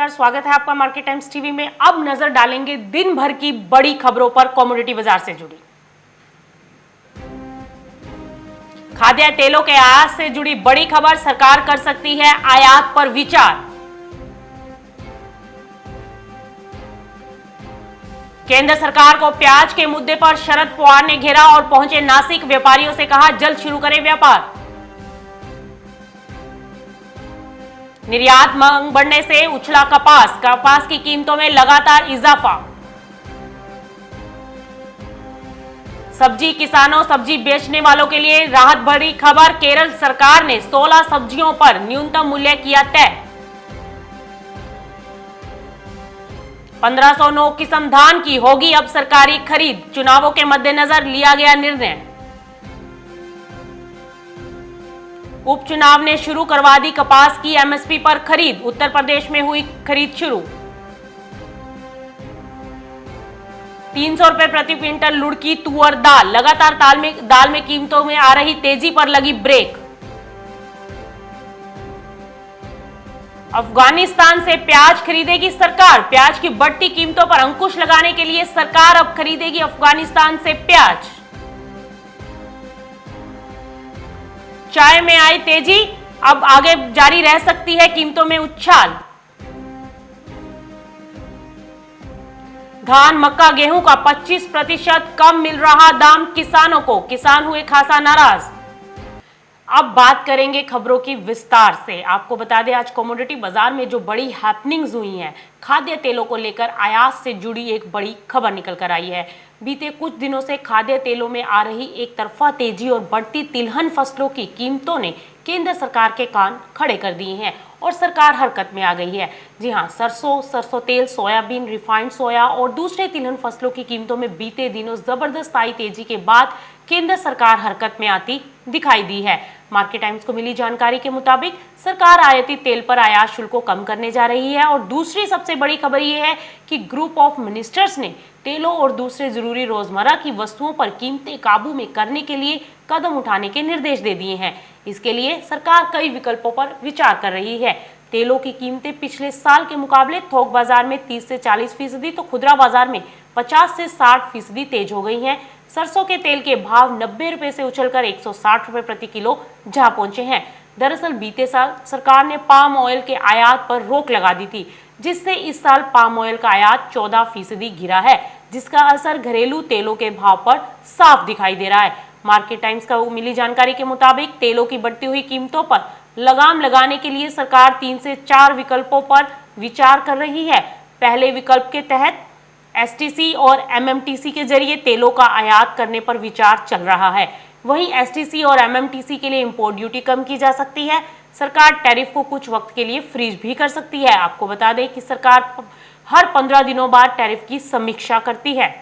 नमस्कार, स्वागत है आपका मार्केट टाइम्स टीवी में। अब नजर डालेंगे दिन भर की बड़ी खबरों पर कमोडिटी बाजार से जुड़ी। खाद्य तेलों के आयात से जुड़ी बड़ी खबर, सरकार कर सकती है आयात पर विचार। केंद्र सरकार को प्याज के मुद्दे पर शरद पवार ने घेरा और पहुंचे नासिक, व्यापारियों से कहा जल्द शुरू करें व्यापार। निर्यात मांग बढ़ने से उछला कपास की कीमतों में लगातार इजाफा। सब्जी किसानों, सब्जी बेचने वालों के लिए राहत भरी खबर, केरल सरकार ने 16 सब्जियों पर न्यूनतम मूल्य किया तय। 1509 किस्म धान की होगी अब सरकारी खरीद, चुनावों के मद्देनजर लिया गया निर्णय। उपचुनाव ने शुरू करवा दी कपास की एमएसपी पर खरीद, उत्तर प्रदेश में हुई खरीद शुरू। 300 रुपए प्रति क्विंटल लुढ़की तुअर दाल, लगातार दाल में कीमतों में आ रही तेजी पर लगी ब्रेक। अफगानिस्तान से प्याज खरीदेगी सरकार, प्याज की बढ़ती कीमतों पर अंकुश लगाने के लिए सरकार अब खरीदेगी अफगानिस्तान से प्याज। चाय में आई तेजी, अब आगे जारी रह सकती है कीमतों में उछाल। धान, मक्का, गेहूं का 25% कम मिल रहा दाम किसानों को, किसान हुए खासा नाराज। अब बात करेंगे खबरों की विस्तार से। आपको बता दें आज कमोडिटी बाजार में जो बड़ी हैपनिंग्स हुई हैं, खाद्य तेलों को लेकर आयात से जुड़ी एक बड़ी खबर निकल कर आई है। बीते कुछ दिनों से खाद्य तेलों में आ रही एक तरफा तेजी और बढ़ती तिलहन फसलों की कीमतों ने केंद्र सरकार के कान खड़े कर दिए हैं और सरकार हरकत में आ गई है। जी हां, सरसों तेल, सोयाबीन, रिफाइंड सोया और दूसरे तिलहन फसलों की कीमतों में बीते दिनों जबरदस्त आई तेजी के बाद केंद्र सरकार हरकत में आती दिखाई दी है। मार्केट टाइम्स को मिली जानकारी के मुताबिक सरकार आयातित तेल पर आयात शुल्क को कम करने जा रही है और दूसरी सबसे बड़ी खबर यह है कि ग्रुप ऑफ मिनिस्टर्स ने तेलों और दूसरे जरूरी रोजमर्रा की वस्तुओं पर कीमतें काबू में करने के लिए कदम उठाने के निर्देश दे दिए हैं। इसके लिए सरकार कई विकल्पों पर विचार कर रही है। तेलों की कीमतें पिछले साल के मुकाबले थोक बाजार में 30 से 40% तो खुदरा बाजार में 50 से 60% तेज हो गई हैं। सरसों के तेल के भाव 90 रुपए से उछलकर 160 रुपए प्रति किलो जा पहुंचे हैं। दरअसल बीते साल सरकार ने पाम ऑयल के आयात पर रोक लगा दी थी, जिससे इस साल पाम ऑयल का आयात 14% गिरा है, जिसका असर घरेलू तेलों के भाव पर साफ दिखाई दे रहा है। मार्केट टाइम्स को मिली जानकारी के मुताबिक तेलों की बढ़ती हुई कीमतों पर लगाम लगाने के लिए सरकार 3 से 4 विकल्पों पर विचार कर रही है। पहले विकल्प के तहत एसटीसी और एमएमटीसी के जरिए तेलों का आयात करने पर विचार चल रहा है। वहीं एसटीसी और एमएमटीसी के लिए इंपोर्ट ड्यूटी कम की जा सकती है। सरकार टैरिफ को कुछ वक्त के लिए फ्रीज भी कर सकती है। आपको बता दें कि सरकार हर 15 दिनों बाद टैरिफ की समीक्षा करती है।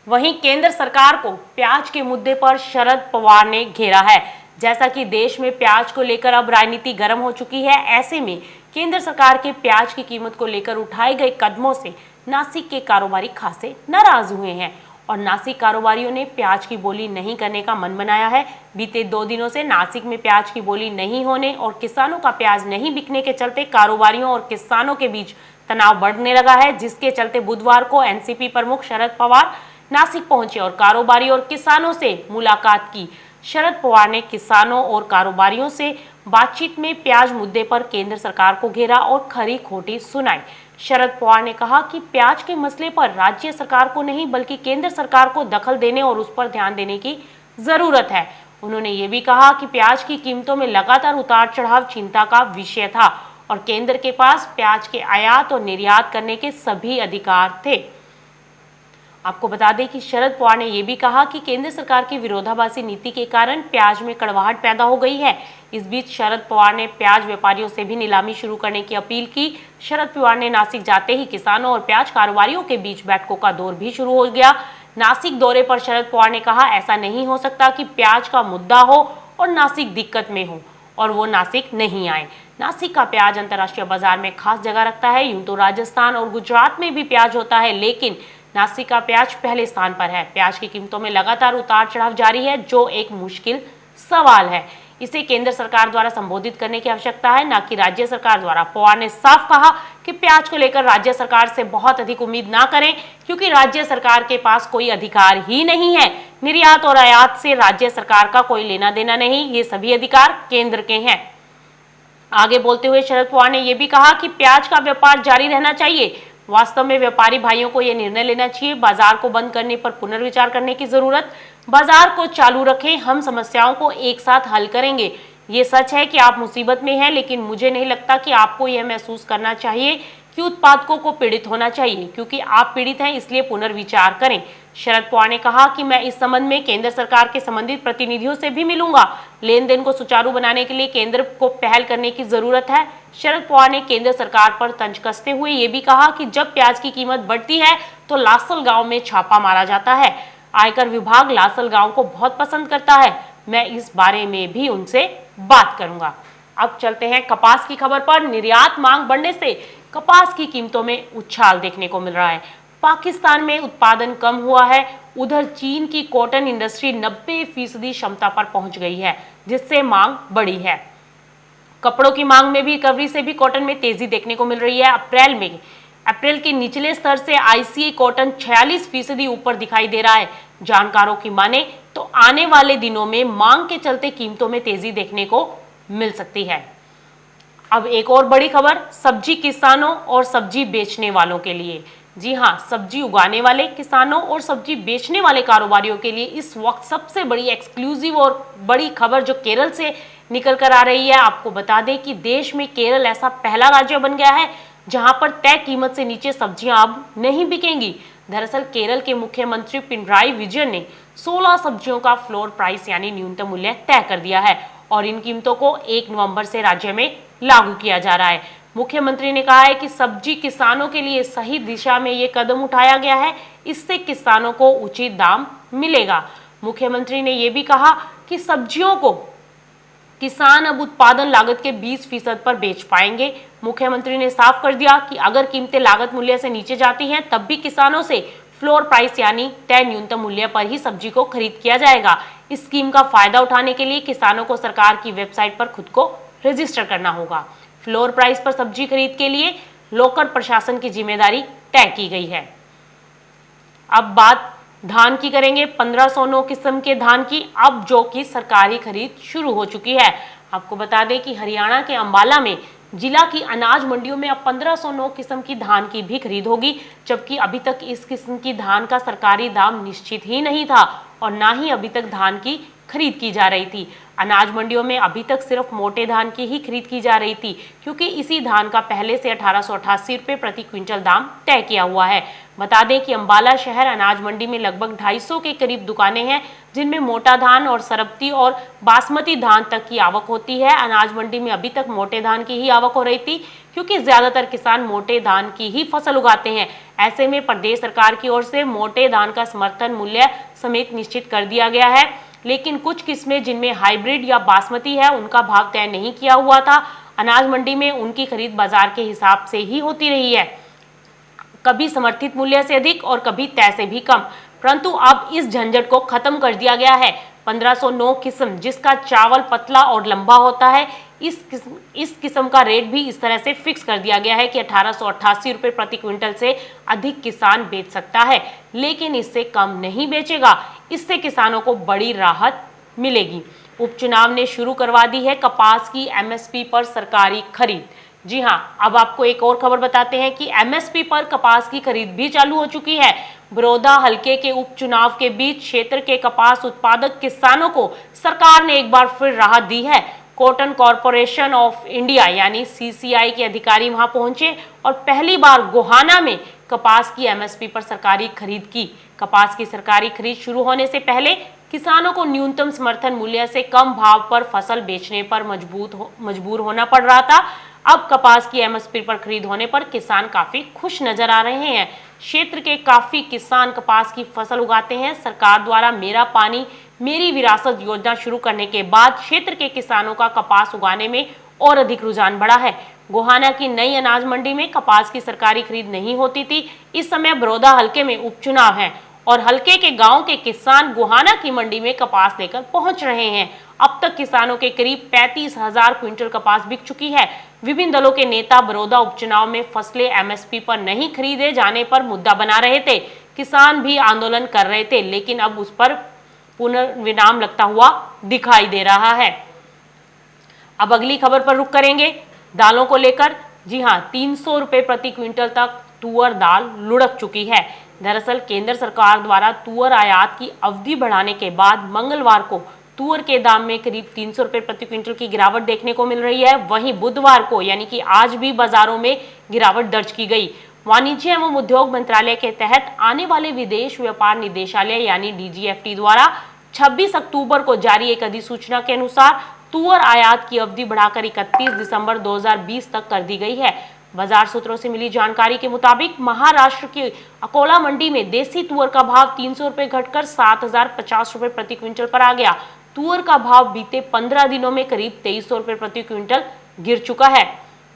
वहीं केंद्र सरकार को प्याज के मुद्दे पर शरद पवार ने घेरा है। जैसा कि देश में प्याज को लेकर अब राजनीति गर्म हो चुकी है, ऐसे में केंद्र सरकार के प्याज की कीमत को लेकर उठाए गए कदमों से नासिक के कारोबारी खासे नाराज हुए हैं और नासिक कारोबारियों ने प्याज की बोली नहीं करने का मन बनाया है। बीते 2 दिनों से नासिक में प्याज की बोली नहीं होने और किसानों का प्याज नहीं बिकने के चलते कारोबारियों और किसानों के बीच तनाव बढ़ने लगा है, जिसके चलते बुधवार को एनसीपी प्रमुख शरद पवार नासिक पहुंचे और कारोबारी और किसानों से मुलाकात की। शरद पवार ने किसानों और कारोबारियों से बातचीत में प्याज मुद्दे पर केंद्र सरकार को घेरा और खरी खोटी सुनाई। शरद पवार ने कहा कि प्याज के मसले पर राज्य सरकार को नहीं बल्कि केंद्र सरकार को दखल देने और उस पर ध्यान देने की जरूरत है। उन्होंने ये भी कहा कि प्याज की कीमतों में लगातार उतार चढ़ाव चिंता का विषय था और केंद्र के पास प्याज के आयात और निर्यात करने के सभी अधिकार थे। आपको बता दें कि शरद पवार ने यह भी कहा कि केंद्र सरकार की विरोधाभासी नीति के कारण प्याज में कड़वाहट पैदा हो गई है। इस बीच शरद पवार ने प्याज व्यापारियों से भी नीलामी शुरू करने की अपील की। शरद पवार ने नासिक जाते ही किसानों और प्याज कारोबारियों के बीच बैठकों का दौर भी शुरू हो गया। नासिक दौरे पर शरद पवार ने कहा, ऐसा नहीं हो सकता कि प्याज का मुद्दा हो और नासिक दिक्कत में हो और वो नासिक नहीं आए। नासिक का प्याज अंतर्राष्ट्रीय बाजार में खास जगह रखता है। यूं तो राजस्थान और गुजरात में भी प्याज होता है, लेकिन नासिक का प्याज पहले स्थान पर है। प्याज की कीमतों में लगातार उतार चढ़ाव जारी है, जो एक मुश्किल सवाल है। इसे केंद्र सरकार द्वारा संबोधित करने की आवश्यकता है, न कि राज्य सरकार द्वारा। पवार ने साफ कहा कि प्याज को लेकर राज्य सरकार से बहुत अधिक उम्मीद ना करें, क्योंकि राज्य सरकार के पास कोई अधिकार ही नहीं है। निर्यात और आयात से राज्य सरकार का कोई लेना देना नहीं, ये सभी अधिकार केंद्र के हैं। आगे बोलते हुए शरद पवार ने यह भी कहा कि प्याज का व्यापार जारी रहना चाहिए। वास्तव में व्यापारी भाइयों को यह निर्णय लेना चाहिए, बाजार को बंद करने पर पुनर्विचार करने की जरूरत। बाजार को चालू रखें, हम समस्याओं को एक साथ हल करेंगे। ये सच है कि आप मुसीबत में हैं, लेकिन मुझे नहीं लगता कि आपको यह महसूस करना चाहिए कि उत्पादकों को पीड़ित होना चाहिए, क्योंकि आप पीड़ित हैं, इसलिए पुनर्विचार करें। शरद पवार ने कहा कि मैं इस संबंध में केंद्र सरकार के संबंधित प्रतिनिधियों से भी मिलूंगा। लेन देन को सुचारू बनाने के लिए केंद्र को पहल करने की जरूरत है। शरद पवार ने केंद्र सरकार पर तंज कसते हुए ये भी कहा कि जब प्याज की कीमत बढ़ती है तो लासल गांव में छापा मारा जाता है। आयकर विभाग लासल गांव को बहुत पसंद करता है। मैं इस बारे में भी उनसे बात करूंगा। अब चलते हैं कपास की खबर पर। निर्यात मांग बढ़ने से कपास की कीमतों में उछाल देखने को मिल रहा है। पाकिस्तान में उत्पादन कम हुआ है, उधर चीन की कॉटन इंडस्ट्री 90% क्षमता पर पहुंच गई है, जिससे मांग बढ़ी है। कपड़ों की मांग में भी रिकवरी से भी कॉटन में तेजी देखने को मिल रही है। अप्रैल के निचले स्तर से आईसीए कॉटन 46% ऊपर दिखाई दे रहा है। जानकारों की माने तो आने वाले दिनों में मांग के चलते कीमतों में तेजी देखने को मिल सकती है। अब एक और बड़ी खबर सब्जी किसानों और सब्जी बेचने वालों के लिए। जी हां, सब्जी उगाने वाले किसानों और सब्जी बेचने वाले कारोबारियों के लिए इस वक्त सबसे बड़ी एक्सक्लूसिव और बड़ी खबर जो केरल से निकल कर आ रही है। आपको बता दें कि देश में केरल ऐसा पहला राज्य बन गया है जहां पर तय कीमत से नीचे सब्जियां अब नहीं बिकेंगी। दरअसल केरल के मुख्यमंत्री पिनराई विजयन ने 16 सब्जियों का फ्लोर प्राइस यानी न्यूनतम मूल्य तय कर दिया है और इन कीमतों को 1 नवंबर से राज्य में लागू किया जा रहा है। मुख्यमंत्री ने कहा है कि सब्जी किसानों के लिए सही दिशा में ये कदम उठाया गया है, इससे किसानों को उचित दाम मिलेगा। मुख्यमंत्री ने यह भी कहा कि सब्जियों को किसान अब उत्पादन लागत के 20% पर बेच पाएंगे। मुख्यमंत्री ने साफ कर दिया कि अगर कीमतें लागत मूल्य से नीचे जाती हैं तब भी किसानों से फ्लोर प्राइस यानी तय न्यूनतम मूल्य पर ही सब्जी को खरीद किया जाएगा। इस स्कीम का फायदा उठाने के लिए किसानों को सरकार की वेबसाइट पर खुद को रजिस्टर करना होगा। फ्लोर प्राइस पर सब्जी खरीद के लिए लोकल प्रशासन की जिम्मेदारी तय की गई है। अब बात धान की करेंगे। 1509 किस्म के धान की अब जो कि सरकारी खरीद शुरू हो चुकी है। आपको बता दें कि हरियाणा के अंबाला में जिला की अनाज मंडियों में अब 1509 किस्म की धान की भी खरीद होगी, जबकि अभी तक इस किस्म की धान का सरकारी दाम निश्चित ही नहीं था और ना ही अभी तक धान की खरीद की जा रही थी। अनाज मंडियों में अभी तक सिर्फ मोटे धान की ही खरीद की जा रही थी, क्योंकि इसी धान का पहले से 1888 रुपये प्रति क्विंटल दाम तय किया हुआ है। बता दें कि अंबाला शहर अनाज मंडी में लगभग 250 के करीब दुकानें हैं, जिनमें मोटा धान और सरबती और बासमती धान तक की आवक होती है। अनाज मंडी में अभी तक मोटे धान की ही आवक हो रही थी, क्योंकि ज्यादातर किसान मोटे धान की ही फसल उगाते हैं। ऐसे में प्रदेश सरकार की ओर से मोटे धान का समर्थन मूल्य समेत निश्चित कर दिया गया है, लेकिन कुछ किस्में जिनमें हाइब्रिड या बासमती है उनका भाव तय नहीं किया हुआ था। अनाज मंडी में उनकी खरीद बाजार के हिसाब से ही होती रही है, कभी समर्थित मूल्य से अधिक और कभी तय से भी कम, परंतु अब इस झंझट को खत्म कर दिया गया है। 1509 किस्म जिसका चावल पतला और लंबा होता है, इस किस्म का रेट भी इस तरह से फिक्स कर दिया गया है कि 1888 रुपये प्रति क्विंटल से अधिक किसान बेच सकता है, लेकिन इससे कम नहीं बेचेगा। इससे किसानों को बड़ी राहत मिलेगी। उपचुनाव ने शुरू करवा दी है कपास की एमएसपी पर सरकारी खरीद। जी हां, अब आपको एक और खबर बताते हैं कि एमएसपी पर कपास की खरीद भी चालू हो चुकी है। बड़ौदा हलके के उपचुनाव के बीच क्षेत्र के कपास उत्पादक किसानों को सरकार ने एक बार फिर राहत दी है। कॉटन कॉरपोरेशन ऑफ इंडिया यानी सीसीआई के अधिकारी वहां पहुंचे और पहली बार गोहाना में कपास की एमएसपी पर सरकारी खरीद की। कपास की सरकारी खरीद शुरू होने से पहले किसानों को न्यूनतम समर्थन मूल्य से कम भाव पर फसल बेचने पर मजबूर होना पड़ रहा था। अब कपास की एमएसपी पर खरीद होने पर किसान काफी खुश नजर आ रहे हैं। क्षेत्र के काफी किसान कपास की फसल उगाते हैं। सरकार द्वारा मेरा पानी मेरी विरासत योजना शुरू करने के बाद क्षेत्र के किसानों का कपास उगाने में और अधिक रुझान बढ़ा है। गोहाना की नई अनाज मंडी में कपास की सरकारी खरीद नहीं होती थी। इस समय बड़ौदा हलके में उपचुनाव है और हलके के गांव के किसान गोहाना की मंडी में कपास लेकर पहुंच रहे हैं। अब तक किसानों के करीब 35,000 क्विंटल कपास बिक चुकी है। विभिन्न दलों के नेता बड़ौदा उपचुनाव में फसलें एमएसपी पर नहीं खरीदे जाने पर मुद्दा बना रहे थे। किसान भी आंदोलन कर रहे थे, लेकिन अब उस पर पुनर्विराम लगता हुआ दिखाई दे रहा है। अब अगली खबर पर रुख करेंगे दालों को लेकर। जी हां, 300 रुपए प्रति क्विंटल तक तुअर दाल लुढ़क चुकी है। दरअसल केंद्र सरकार द्वारा तुअर आयात की अवधि बढ़ाने के बाद मंगलवार को तुअर के दाम में करीब 300 रुपए प्रति क्विंटल की गिरावट देखने को मिल रही है। वहीं बुधवार को यानी कि आज भी बाजारों में गिरावट दर्ज की गई। वाणिज्य एवं उद्योग मंत्रालय के तहत आने वाले विदेश व्यापार निदेशालय यानी डीजीएफटी द्वारा 26 अक्टूबर को जारी एक अधिसूचना के अनुसार तुअर आयात की अवधि बढ़ाकर 31 दिसंबर 2020 तक कर दी गई है। बाजार सूत्रों से मिली जानकारी के मुताबिक महाराष्ट्र की अकोला मंडी में देसी तुअर का भाव 300 रुपए घटकर 7,050 रुपए प्रति क्विंटल पर आ गया। तुअर का भाव बीते 15 दिनों में करीब 2300 रुपए प्रति क्विंटल गिर चुका है।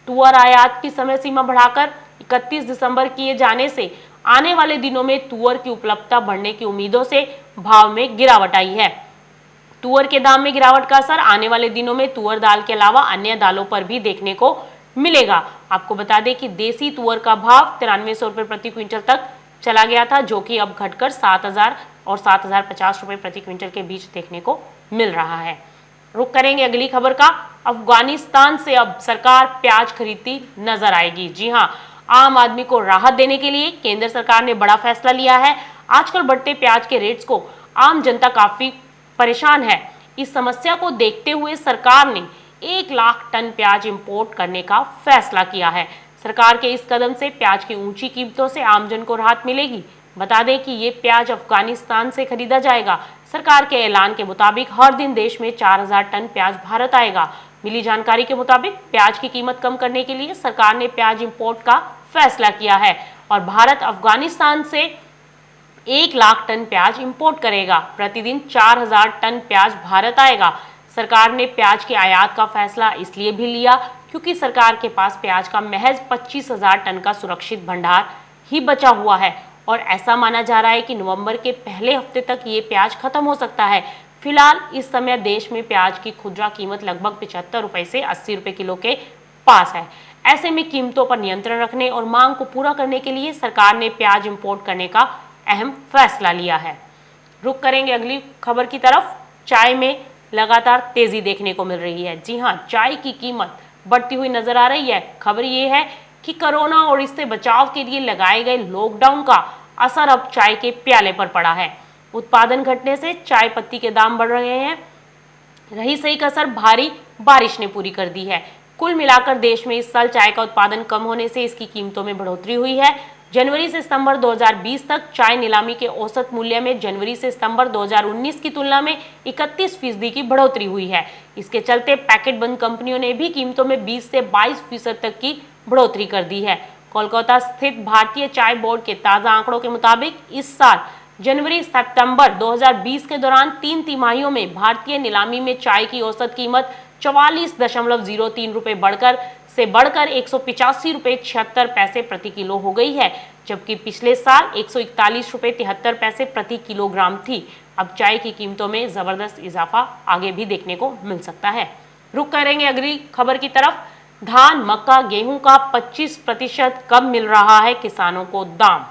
तुअर आयात की समय सीमा बढ़ाकर 31 दिसंबर किए जाने से आने वाले दिनों में तुअर की उपलब्धता बढ़ने की उम्मीदों से भाव में गिरावट आई है। तुअर के दाम में गिरावट का असर आने वाले दिनों में तुअर दाल के अलावा अन्य दालों पर भी देखने को मिलेगा। आपको बता दें कि देसी तुअर का भाव 9300 रुपए प्रति क्विंटल तक चला गया था, जो कि अब घटकर 7,000 और 7,050 रुपए प्रति क्विंटल के बीच देखने को मिल रहा है। रुक करेंगे अगली खबर का। अफगानिस्तान से अब सरकार प्याज खरीदती नजर आएगी। जी हां, आम आदमी को राहत देने के लिए केंद्र सरकार ने बड़ा फैसला लिया है। आजकल बढ़ते प्याज के रेट्स को आम जनता काफी परेशान है। इस समस्या को देखते हुए सरकार ने 1 लाख टन प्याज इंपोर्ट करने का फैसला किया है। सरकार के इस कदम से प्याज की ऊंची कीमतों से आमजन को राहत मिलेगी। बता दें कि ये प्याज अफगानिस्तान से खरीदा जाएगा। सरकार के ऐलान के मुताबिक हर दिन देश में 4,000 टन प्याज भारत आएगा। मिली जानकारी के मुताबिक प्याज की कीमत कम करने के लिए सरकार ने प्याज इंपोर्ट का फैसला किया है और भारत अफगानिस्तान से 1 लाख टन प्याज इंपोर्ट करेगा। प्रतिदिन 4,000 टन प्याज भारत आएगा। सरकार ने प्याज के आयात का फैसला इसलिए भी लिया क्योंकि सरकार के पास प्याज का महज 25,000 टन का सुरक्षित भंडार ही बचा हुआ है और ऐसा माना जा रहा है कि नवंबर के पहले हफ्ते तक ये प्याज खत्म हो सकता है। फिलहाल इस समय देश में प्याज की खुदरा कीमत लगभग 75 रुपए से 80 रुपए किलो के पास है। ऐसे में कीमतों पर नियंत्रण रखने और मांग को पूरा करने के लिए सरकार ने प्याज इंपोर्ट करने का अहम फैसला लिया है। रुक करेंगे अगली खबर की तरफ। चाय में लगातार तेजी देखने को मिल रही है। जी हां, चाय की कीमत बढ़ती हुई नजर आ रही है। खबर ये है कि कोरोना और इससे बचाव के लिए लगाए गए लॉकडाउन का असर अब चाय के प्याले पर पड़ा है। उत्पादन घटने से चाय पत्ती के दाम बढ़ रहे हैं। रही सही कसर भारी बारिश ने पूरी कर दी है। कुल मिलाकर देश में इस साल चाय का उत्पादन कम होने से इसकी कीमतों में बढ़ोतरी हुई है। जनवरी से सितंबर 2020 तक चाय नीलामी के औसत मूल्य में जनवरी से सितंबर 2019 की तुलना में 31% की बढ़ोतरी हुई है। इसके चलते पैकेट बंद कंपनियों ने भी कीमतों में 20 से 22% तक की बढ़ोतरी कर दी है। कोलकाता स्थित भारतीय चाय बोर्ड के ताजा आंकड़ों के मुताबिक इस साल जनवरी सितंबर 2020 के दौरान 3 तिमाहियों में भारतीय नीलामी में चाय की औसत कीमत 44.03 रुपए बढ़कर 185 रुपए 76 पैसे प्रति किलो हो गई है, जबकि पिछले साल 141 रुपए 73 पैसे प्रति किलोग्राम थी। अब चाय की कीमतों में जबरदस्त इजाफा आगे भी देखने को मिल सकता है। रुक करेंगे अगली खबर की तरफ। धान, मक्का, गेहूं का 25% कम मिल रहा है किसानों को दाम।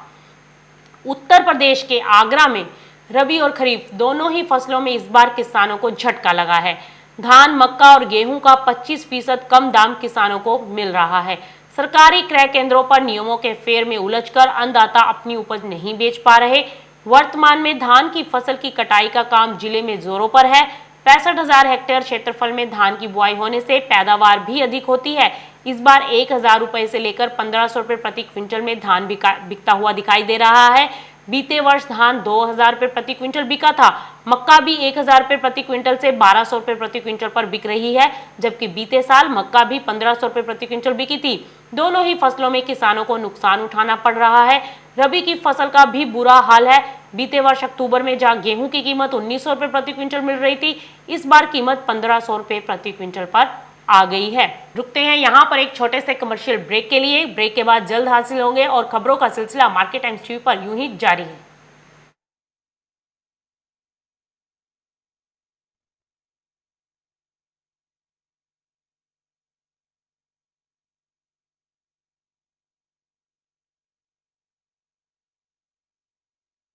उत्तर प्रदेश के आगरा में रबी और खरीफ दोनों ही फसलों में इस बार किसानों को झटका लगा है। धान, मक्का और गेहूं का 25% कम दाम किसानों को मिल रहा है। सरकारी क्रय केंद्रों पर नियमों के फेर में उलझकर अन्नदाता अपनी उपज नहीं बेच पा रहे। वर्तमान में धान की फसल की कटाई का काम जिले में जोरों पर है। 65,000 हेक्टेयर क्षेत्रफल में धान की बुआई होने से पैदावार भी अधिक होती है। इस बार 1,000 रुपए से लेकर 1,500 रुपए प्रति क्विंटल में धान बिकता हुआ दिखाई दे रहा है। बीते वर्ष धान 2,000 रुपए प्रति क्विंटल बिका था। मक्का भी 1,000 रुपए प्रति क्विंटल से 1,200 रुपए प्रति क्विंटल पर बिक रही है, जबकि बीते साल मक्का भी 1,500 रुपए प्रति क्विंटल बिकी थी। दोनों ही फसलों में किसानों को नुकसान उठाना पड़ रहा है। रबी की फसल का भी बुरा हाल है। बीते वर्ष अक्टूबर में जहां गेहूं की कीमत 1,900 रुपए प्रति क्विंटल मिल रही थी, इस बार कीमत 1,500 रुपए प्रति क्विंटल पर आ गई है। रुकते हैं यहाँ पर एक छोटे से कमर्शियल ब्रेक के लिए। ब्रेक के बाद जल्द हासिल होंगे और खबरों का सिलसिला मार्केट टाइम्स टीवी पर यूं ही जारी है।